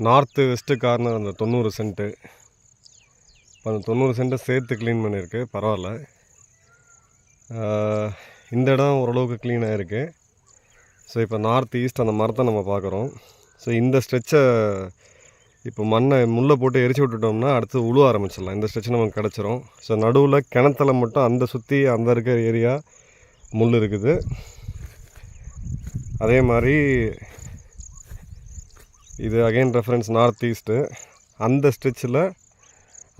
North west corner அந்த 90 cent. இப்போ அந்த 90 சென்ட்டை சேர்த்து க்ளீன் பண்ணியிருக்கு, பரவாயில்ல. இந்த இடம் ஓரளவுக்கு க்ளீன் ஆகிருக்கு. ஸோ இப்போ நார்த் ஈஸ்ட் அந்த மரத்தை நம்ம பார்க்குறோம். ஸோ இந்த ஸ்ட்ரெச்சை இப்போ முள்ளை போட்டு எரிச்சு விட்டுட்டோம்னா அடுத்து உழுவ ஆரம்பிச்சிடலாம். இந்த ஸ்ட்ரெச் நமக்கு கிடச்சிரும். ஸோ நடுவில் கிணத்துல மட்டும் அந்த சுற்றி அந்த இருக்கிற ஏரியா முள் இருக்குது. அதே மாதிரி இது அகைன் ரெஃபரன்ஸ் நார்த் ஈஸ்ட்டு. அந்த ஸ்ட்ரெச்சில்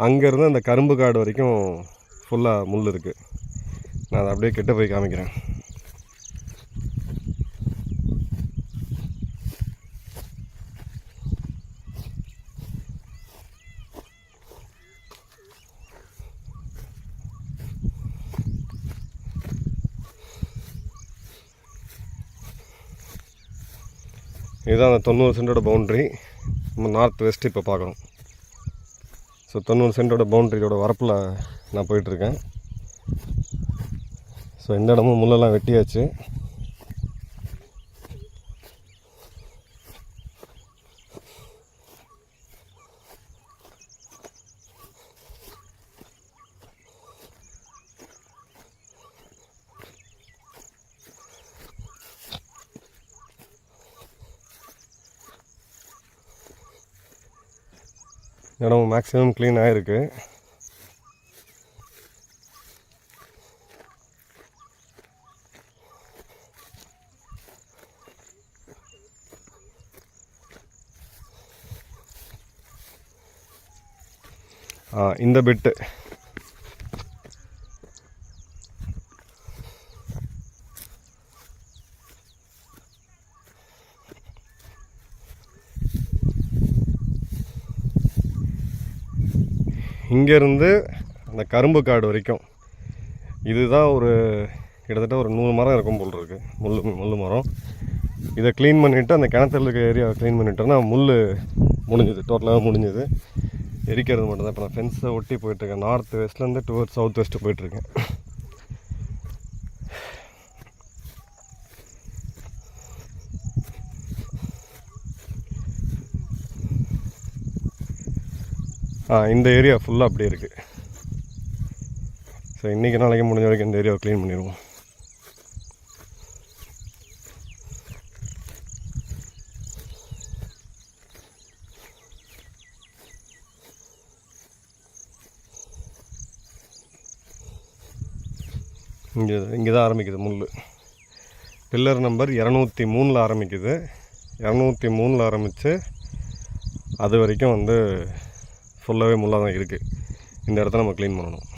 அங்கேருந்து அந்த கரும்பு காடு வரைக்கும் ஃபுல்லாக முள் இருக்குது. நான் அதை அப்படியே கிட்ட போய் காமிக்கிறேன். இதுதான் அந்த 90 சென்ட்டோட பவுண்ட்ரி. நம்ம நார்த் வெஸ்ட் இப்போ பார்க்குறோம். ஸோ 90 சென்ட்டோட பவுண்ட்ரியோட வரப்பில் நான் போயிட்டுருக்கேன். ஸோ இந்த இடமும் முள்ளெல்லாம் வெட்டியாச்சு. இடம் மேக்ஸிமம் க்ளீன் ஆகிருக்கு. இந்த பெட்டு இங்கேருந்து அந்த கரும்பு காடு வரைக்கும் இதுதான் ஒரு கிட்டத்தட்ட ஒரு 100 மரம் இருக்கும் போல் இருக்குது. முள் மரம். இதை க்ளீன் பண்ணிவிட்டு அந்த கிணத்துல இருக்க ஏரியாவை க்ளீன் பண்ணிட்டோன்னா முள் முடிஞ்சுது, டோட்டலாக முடிஞ்சுது. எரிக்கிறது மட்டும் தான். இப்போ நான் ஃபென்ஸை ஒட்டி போயிட்டுருக்கேன். நார்த் வெஸ்ட்லேருந்து டுவர்ட்ஸ் சவுத் வெஸ்ட்டு போயிட்டுருக்கேன். இந்த ஏரியா ஃபுல்லாக அப்படியே இருக்குது. ஸோ இன்றைக்கி நாளைக்கு முடிஞ்ச வரைக்கும் இந்த ஏரியாவை க்ளீன் பண்ணிடுவோம். இங்கே தான் ஆரம்பிக்குது முள். பில்லர் நம்பர் 203 ஆரம்பிக்குது. 203 ஆரம்பித்து அது வரைக்கும் ஃபுல்லாகவே முள்ளாக தான் இருக்குது. இந்த இடத்த நம்ம க்ளீன் பண்ணணும்.